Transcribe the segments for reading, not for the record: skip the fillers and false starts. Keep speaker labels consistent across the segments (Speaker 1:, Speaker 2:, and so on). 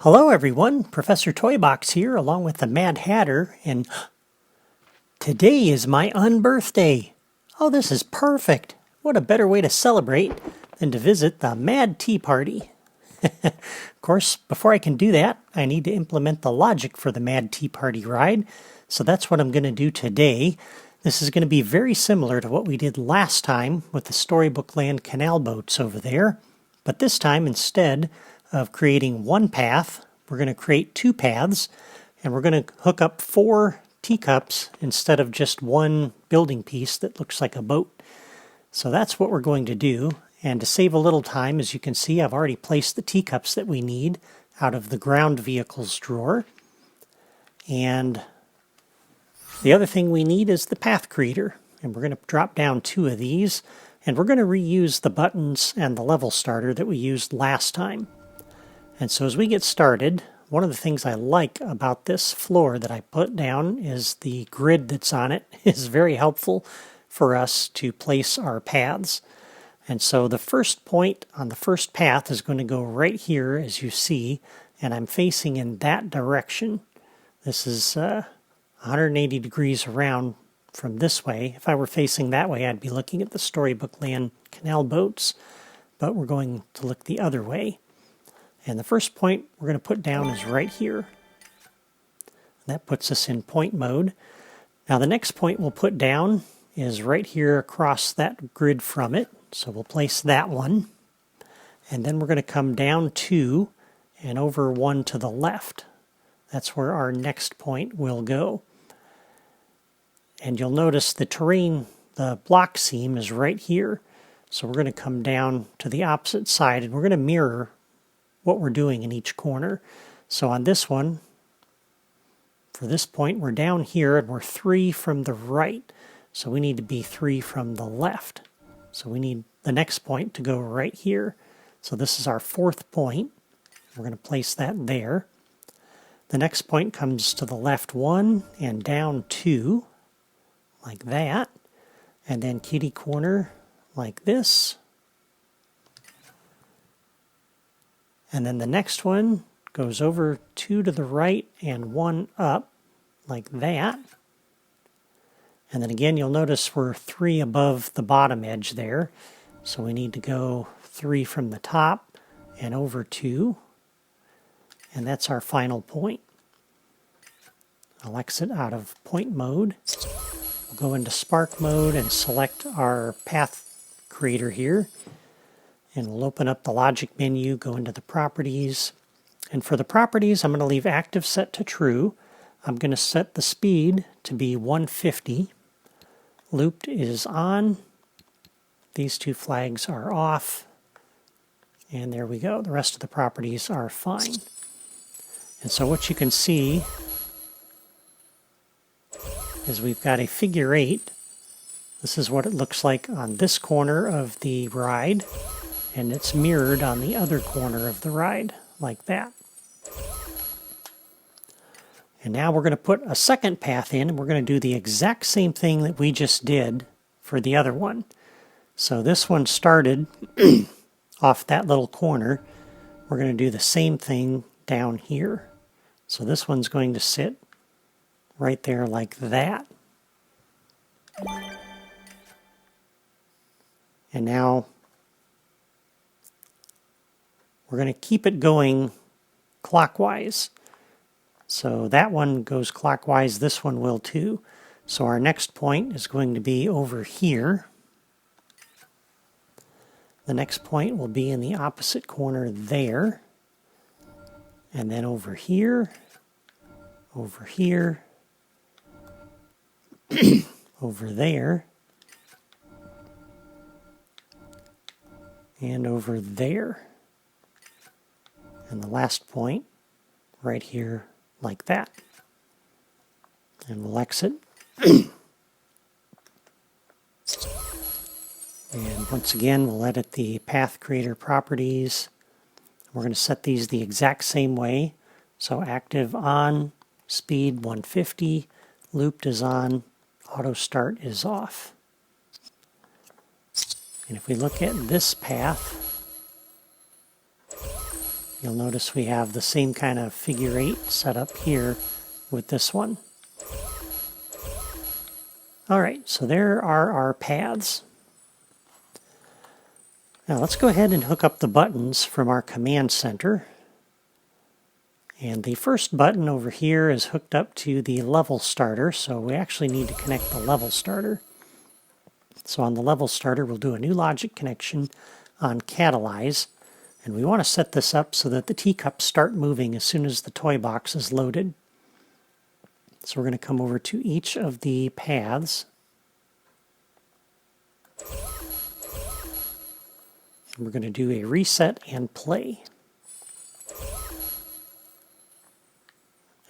Speaker 1: Hello everyone, Professor Toybox here along with the Mad Hatter, and today is my unbirthday. Oh, this is perfect. What a better way to celebrate than to visit the Mad Tea Party. Of course, before I can do that, I need to implement the logic for the Mad Tea Party ride, so that's what I'm going to do today. This is going to be very similar to what we did last time with the Storybook Land canal boats over there, but this time instead of creating one path, we're going to create two paths, and we're going to hook up 4 teacups instead of just one building piece that looks like a boat. So that's what we're going to do, and to save a little time, as you can see, I've already placed the teacups that we need out of the ground vehicles drawer. And the other thing we need is the path creator, and we're going to drop down 2 of these, and we're going to reuse the buttons and the level starter that we used last time. And so as we get started, one of the things I like about this floor that I put down is the grid that's on it is very helpful for us to place our paths. And so the first point on the first path is going to go right here, as you see, and I'm facing in that direction. This is 180 degrees around from this way. If I were facing that way, I'd be looking at the Storybook Land canal boats, but we're going to look the other way. And the first point we're going to put down is right here. That puts us in point mode. Now the next point we'll put down is right here across that grid from it. So we'll place that one. And then we're going to come down 2 and over 1 to the left. That's where our next point will go. And you'll notice the terrain, the block seam is right here. So we're going to come down to the opposite side, and we're going to mirror what we're doing in each corner. So on this one, for this point, we're down here and we're 3 from the right. So we need to be 3 from the left. So we need the next point to go right here. So this is our 4th point. We're going to place that there. The next point comes to the left 1 and down 2, like that. And then kitty corner like this. And then the next one goes over 2 to the right and 1 up, like that. And then again, you'll notice we're 3 above the bottom edge there. So we need to go 3 from the top and over 2. And that's our final point. I'll exit out of point mode. We'll go into spark mode and select our path creator here. And we'll open up the logic menu, go into the properties. And for the properties, I'm going to leave active set to true. I'm going to set the speed to be 150. Looped is on. These 2 flags are off. And there we go. The rest of the properties are fine. And so what you can see is we've got a figure 8. This is what it looks like on this corner of the ride. And it's mirrored on the other corner of the ride, like that. And now we're going to put a second path in, and we're going to do the exact same thing that we just did for the other one. So this one started off that little corner. We're going to do the same thing down here. So this one's going to sit right there like that. And now we're going to keep it going clockwise. So that one goes clockwise, this one will too. So our next point is going to be over here. The next point will be in the opposite corner there. And then over here, over there, and over there. And the last point right here like that. And we'll exit. And once again, we'll edit the path creator properties. We're going to set these the exact same way. So active on, speed 150, looped is on, auto start is off. And if we look at this path, You'll notice we have the same kind of figure 8 set up here with this one. Alright, so there are our paths. Now let's go ahead and hook up the buttons from our command center. And the first button over here is hooked up to the level starter, so we actually need to connect the level starter. So on the level starter, we'll do a new logic connection on catalyze, and we want to set this up so that the teacups start moving as soon as the toy box is loaded. So we're going to come over to each of the paths. And we're going to do a reset and play.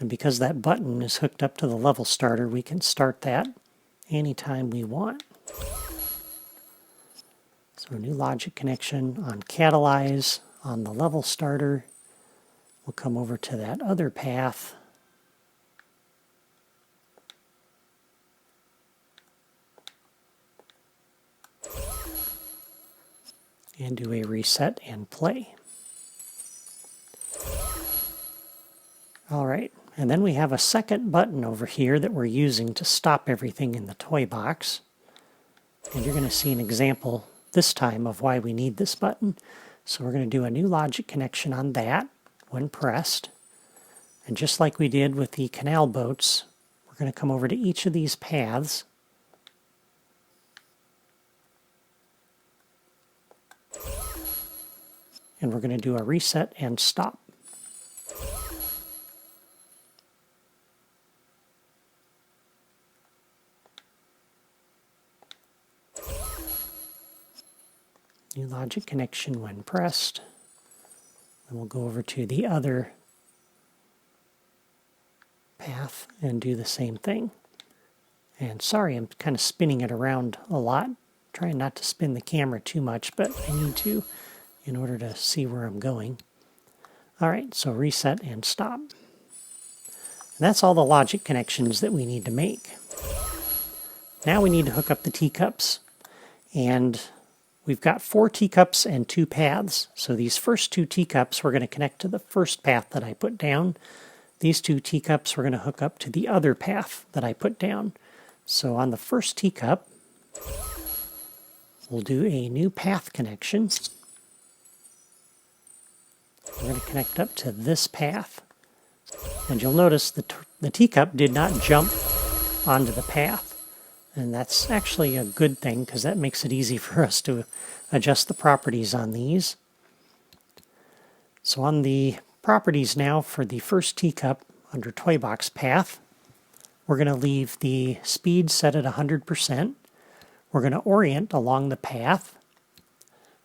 Speaker 1: And because that button is hooked up to the level starter, we can start that anytime we want. So a new logic connection on catalyze on the level starter. We'll come over to that other path. And do a reset and play. All right, and then we have a second button over here that we're using to stop everything in the toy box. And you're going to see an example this time of why we need this button. So we're going to do a new logic connection on that when pressed. And just like we did with the canal boats, we're going to come over to each of these paths. And we're going to do a reset and stop. New logic connection when pressed. Then we'll go over to the other path and do the same thing. And sorry, I'm kind of spinning it around a lot. Trying not to spin the camera too much, but I need to in order to see where I'm going. All right, so reset and stop. And that's all the logic connections that we need to make. Now we need to hook up the teacups. And we've got 4 teacups and 2 paths. So these first 2 teacups we're going to connect to the first path that I put down. These 2 teacups we're going to hook up to the other path that I put down. So on the first teacup, we'll do a new path connection. We're going to connect up to this path. And you'll notice the teacup did not jump onto the path. And that's actually a good thing because that makes it easy for us to adjust the properties on these. So on the properties now for the first teacup under Toy Box Path, we're going to leave the speed set at 100%. We're going to orient along the path.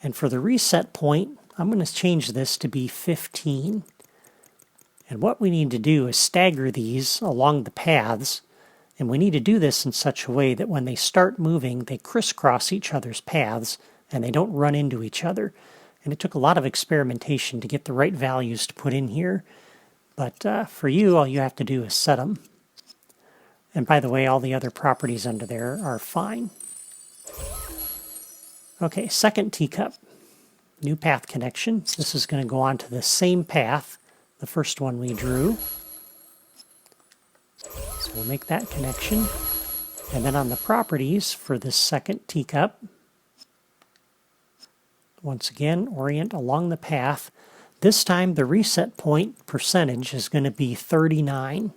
Speaker 1: And for the reset point, I'm going to change this to be 15. And what we need to do is stagger these along the paths. And we need to do this in such a way that when they start moving, they crisscross each other's paths and they don't run into each other. And it took a lot of experimentation to get the right values to put in here. But for you, all you have to do is set them. And by the way, all the other properties under there are fine. Okay, second teacup. New path connection. This is going to go on to the same path, the first one we drew. So we'll make that connection. And then on the properties for this second teacup, once again, orient along the path. This time the reset point percentage is going to be 39.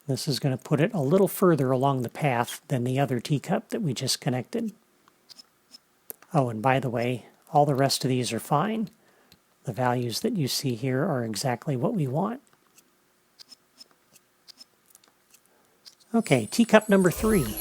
Speaker 1: This is going to put it a little further along the path than the other teacup that we just connected. Oh, and by the way, all the rest of these are fine. The values that you see here are exactly what we want. Okay, teacup number 3.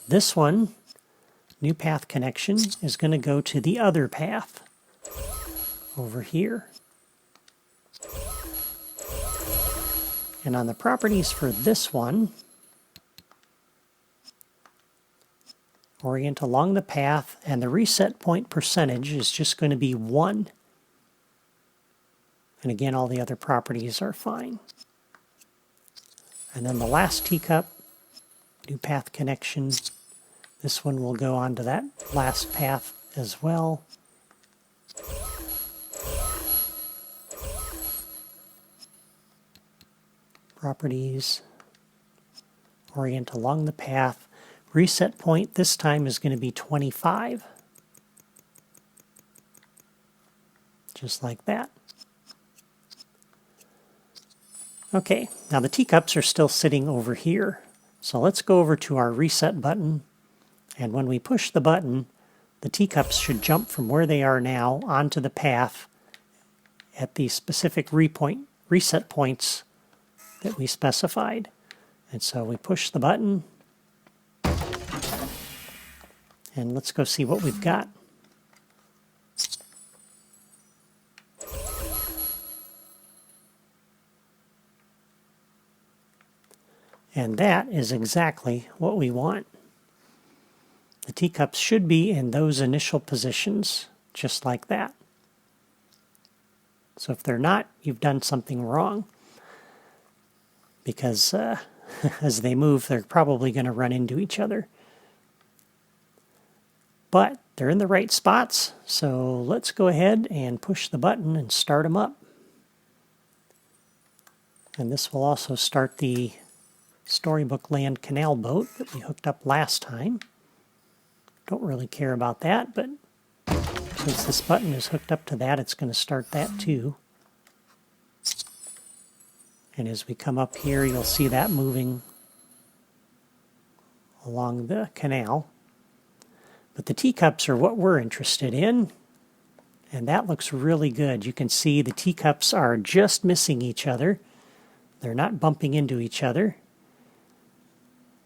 Speaker 1: This one, new path connection, is going to go to the other path over here. And on the properties for this one, orient along the path, and the reset point percentage is just going to be 1. And again, all the other properties are fine. And then the last teacup, new path connection. This one will go on to that last path as well. Properties, orient along the path. Reset point this time is going to be 25. Just like that. Okay, now the teacups are still sitting over here. So let's go over to our reset button, and when we push the button, the teacups should jump from where they are now onto the path at the specific reset points that we specified. And so we push the button, and let's go see what we've got. And that is exactly what we want. The teacups should be in those initial positions, just like that. So if they're not, you've done something wrong. Because as they move, they're probably going to run into each other. But they're in the right spots, so let's go ahead and push the button and start them up. And this will also start the Storybook Land canal boat that we hooked up last time. Don't really care about that, but since this button is hooked up to that, it's going to start that too. And as we come up here, you'll see that moving along the canal. But the teacups are what we're interested in, and that looks really good. You can see the teacups are just missing each other. They're not bumping into each other.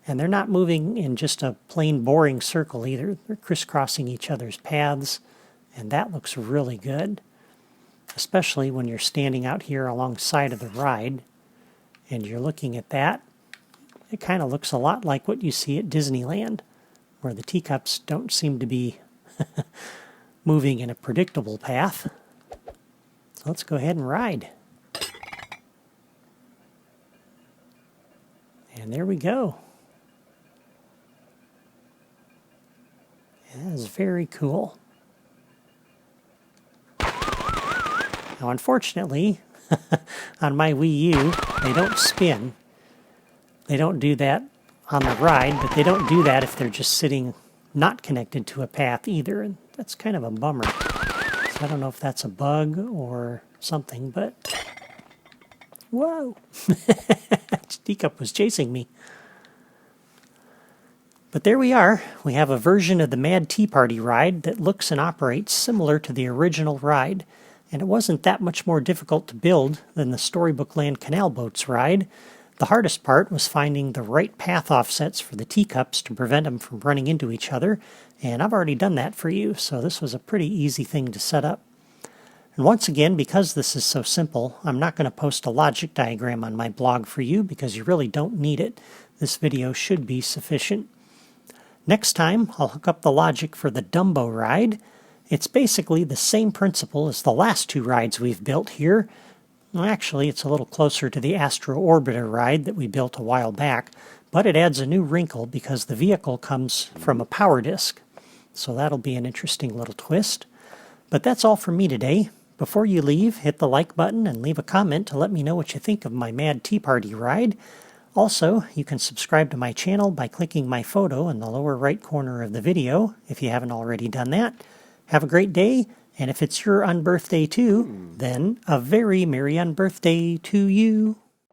Speaker 1: And they're not moving in just a plain boring circle either. They're crisscrossing each other's paths, and that looks really good, especially when you're standing out here alongside of the ride and you're looking at that. It kind of looks a lot like what you see at Disneyland, where the teacups don't seem to be moving in a predictable path. So let's go ahead and ride. And there we go. That is very cool. Now, unfortunately, on my Wii U, they don't spin. They don't do that on the ride, but they don't do that if they're just sitting not connected to a path either, and that's kind of a bummer. So I don't know if that's a bug or something, but... Whoa! Teacup was chasing me. But there we are. We have a version of the Mad Tea Party ride that looks and operates similar to the original ride, and it wasn't that much more difficult to build than the Storybook Land Canal Boats ride. The hardest part was finding the right path offsets for the teacups to prevent them from running into each other, and I've already done that for you, so this was a pretty easy thing to set up. And once again, because this is so simple, I'm not going to post a logic diagram on my blog for you because you really don't need it. This video should be sufficient. Next time, I'll hook up the logic for the Dumbo ride. It's basically the same principle as the last two rides we've built here. Well, actually, it's a little closer to the Astro Orbiter ride that we built a while back, but it adds a new wrinkle because the vehicle comes from a power disc. So that'll be an interesting little twist. But that's all from me today. Before you leave, hit the like button and leave a comment to let me know what you think of my Mad Tea Party ride. Also, you can subscribe to my channel by clicking my photo in the lower right corner of the video if you haven't already done that. Have a great day, and if it's your unbirthday too, then a very merry unbirthday to you.